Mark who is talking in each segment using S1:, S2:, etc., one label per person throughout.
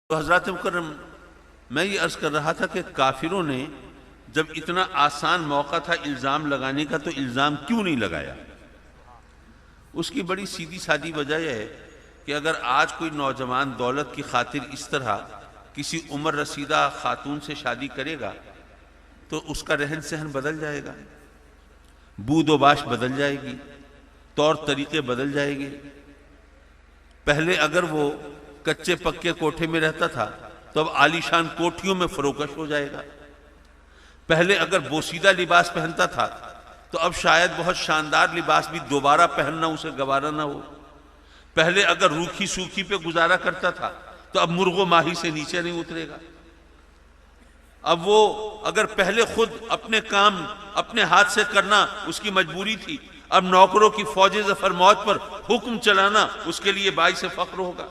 S1: तो हज़रत मुकर्रम, मैं ये अर्ज़ कर रहा था कि काफिरों ने जब इतना आसान मौका था इल्ज़ाम लगाने का तो इल्ज़ाम क्यों नहीं लगाया। उसकी बड़ी सीधी सादी वजह यह है कि अगर आज कोई नौजवान दौलत की खातिर इस तरह किसी उम्र रसीदा खातून से शादी करेगा तो उसका रहन सहन बदल जाएगा, बूदोबाश बदल जाएगी, तौर तरीके बदल जाएंगे। पहले अगर वो कच्चे पक्के कोठे में रहता था तो अब आलीशान कोठियों में फरोकश हो जाएगा। पहले अगर बोसीदा लिबास पहनता था तो अब शायद बहुत शानदार लिबास भी दोबारा पहनना उसे गवारा ना हो। पहले अगर रूखी सूखी पे गुजारा करता था तो अब मुर्गो माही से नीचे नहीं उतरेगा। अब वो अगर पहले खुद अपने काम अपने हाथ से करना उसकी मजबूरी थी, अब नौकरों की फौज जफर मौत पर हुक्म चलाना उसके लिए बाइस फख्र होगा।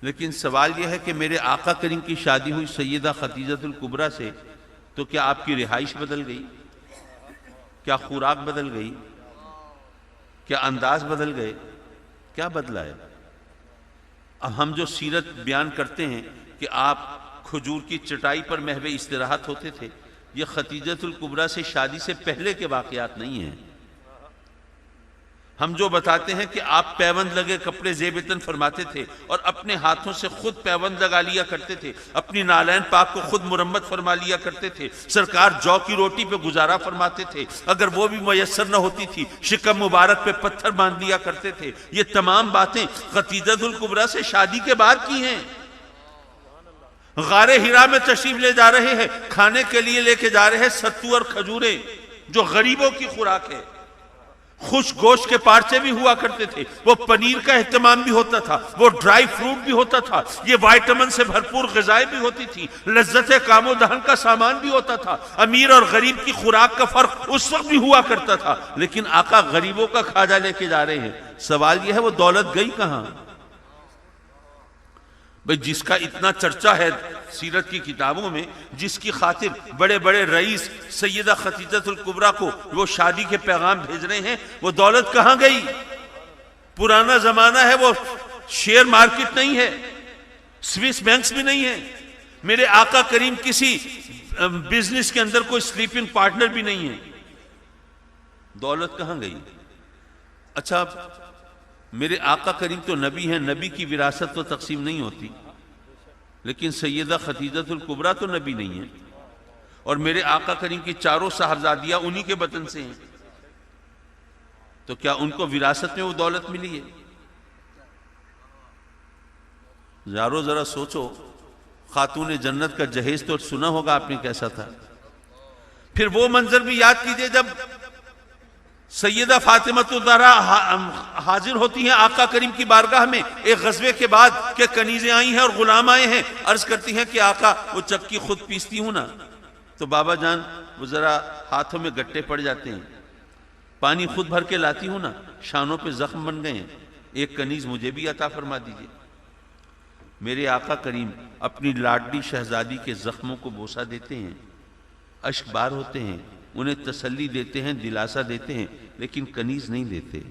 S1: लेकिन सवाल यह है कि मेरे आका करीम की शादी हुई सैयदा खदीजतुल कुबरा से, तो क्या आपकी रिहाइश बदल गई? क्या खुराक बदल गई? क्या अंदाज बदल गए? क्या बदला है? अब हम जो सीरत बयान करते हैं कि आप खजूर की चटाई पर महवे इस्तिराहत होते थे, ये खदीजतुल कुबरा से शादी से पहले के वाकयात नहीं हैं। हम जो बताते हैं कि आप पैबंद लगे कपड़े जेबतन फरमाते थे और अपने हाथों से खुद पैबंद लगा लिया करते थे, अपनी नालैन पाक को खुद मुरम्मत फरमा लिया करते थे, सरकार जौ की रोटी पे गुजारा फरमाते थे, अगर वो भी मयसर न होती थी शिकम मुबारक पे पत्थर बांध लिया करते थे। ये तमाम बातें खदीजतुल कुबरा से शादी के बाद की हैं। गारे हिरा में तशरीफ ले जा रहे हैं, खाने के लिए लेके जा रहे हैं सत्तू और खजूरें जो गरीबों की खुराक है। खुश गोश्त के पार्चे भी हुआ करते थे, वो पनीर का एहतमाम भी होता था, वो ड्राई फ्रूट भी होता था, ये विटामिन से भरपूर ग़िज़ाएं भी होती थी, लज्जत कामो दहन का सामान भी होता था। अमीर और गरीब की खुराक का फर्क उस वक्त भी हुआ करता था। लेकिन आका गरीबों का खाजा लेके जा रहे हैं। सवाल यह है वो दौलत गई कहां? भाई जिसका इतना चर्चा है सीरत की किताबों में, जिसकी खातिर बड़े बड़े रईस सैयदा खदीजतुल कुबरा को वो शादी के पैगाम भेज रहे हैं, वो दौलत कहां गई? पुराना जमाना है, वो शेयर मार्केट नहीं है, स्विस बैंक्स भी नहीं है। मेरे आका करीम किसी बिजनेस के अंदर कोई स्लीपिंग पार्टनर भी नहीं है। दौलत कहां गई? अच्छा, मेरे आका करीम तो नबी हैं, नबी की विरासत तो तकसीम नहीं होती, लेकिन सैयदा खदीजतुल कुबरा तो नबी नहीं है और मेरे आका करीम की चारों साहबजादियां उन्हीं के बतन से हैं। तो क्या उनको विरासत में वो दौलत मिली है? यारो जरा सोचो, खातून जन्नत का जहेज तो सुना होगा आपने कैसा था। फिर वो मंजर भी याद कीजिए जब सैयदा फातिमा ज़हरा हाजिर होती हैं आका करीम की बारगाह में एक गज़वे के बाद के कनीज़ें आई हैं और गुलाम आए हैं। अर्ज करती हैं कि आका वो चक्की खुद पीसती हूं ना, तो बाबा जान वो जरा हाथों में गट्टे पड़ जाते हैं, पानी खुद भर के लाती हूं ना, शानों पे जख्म बन गए हैं, एक कनीज मुझे भी अता फरमा दीजिए। मेरे आका करीम अपनी लाडली शहजादी के जख्मों को बोसा देते हैं, अश्क बार होते हैं, उन्हें तसल्ली देते हैं, दिलासा देते हैं, लेकिन कनीज नहीं देते।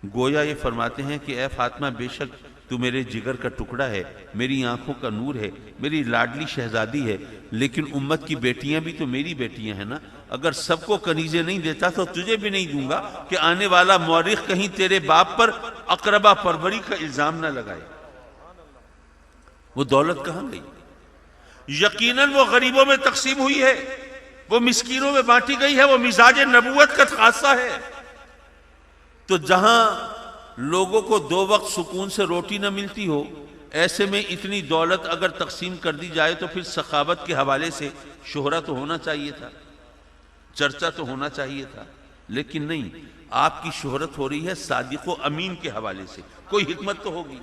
S1: गोया ये फरमाते हैं कि ए फातिमा, बेशक तू मेरे जिगर का टुकड़ा है, मेरी आंखों का नूर है, मेरी लाडली शहजादी है, लेकिन उम्मत की बेटियां भी तो मेरी बेटियां हैं ना। अगर सबको कनीजे नहीं देता तो तुझे भी नहीं दूंगा कि आने वाला मौरिख कहीं तेरे बाप पर अकरबा परवरी का इल्जाम ना लगाए। वो दौलत कहां गई? यकीनन वो गरीबों में तकसीम हुई है, वो मिस्कीनों में बांटी गई है, वो मिजाज नबूवत का खासा है। तो जहां लोगों को दो वक्त सुकून से रोटी न मिलती हो, ऐसे में इतनी दौलत अगर तकसीम कर दी जाए तो फिर सखावत के हवाले से शोहरा तो होना चाहिए था, चर्चा तो होना चाहिए था, लेकिन नहीं। आपकी शोहरत हो रही है सादिक व अमीन के हवाले से। कोई हिकमत तो होगी।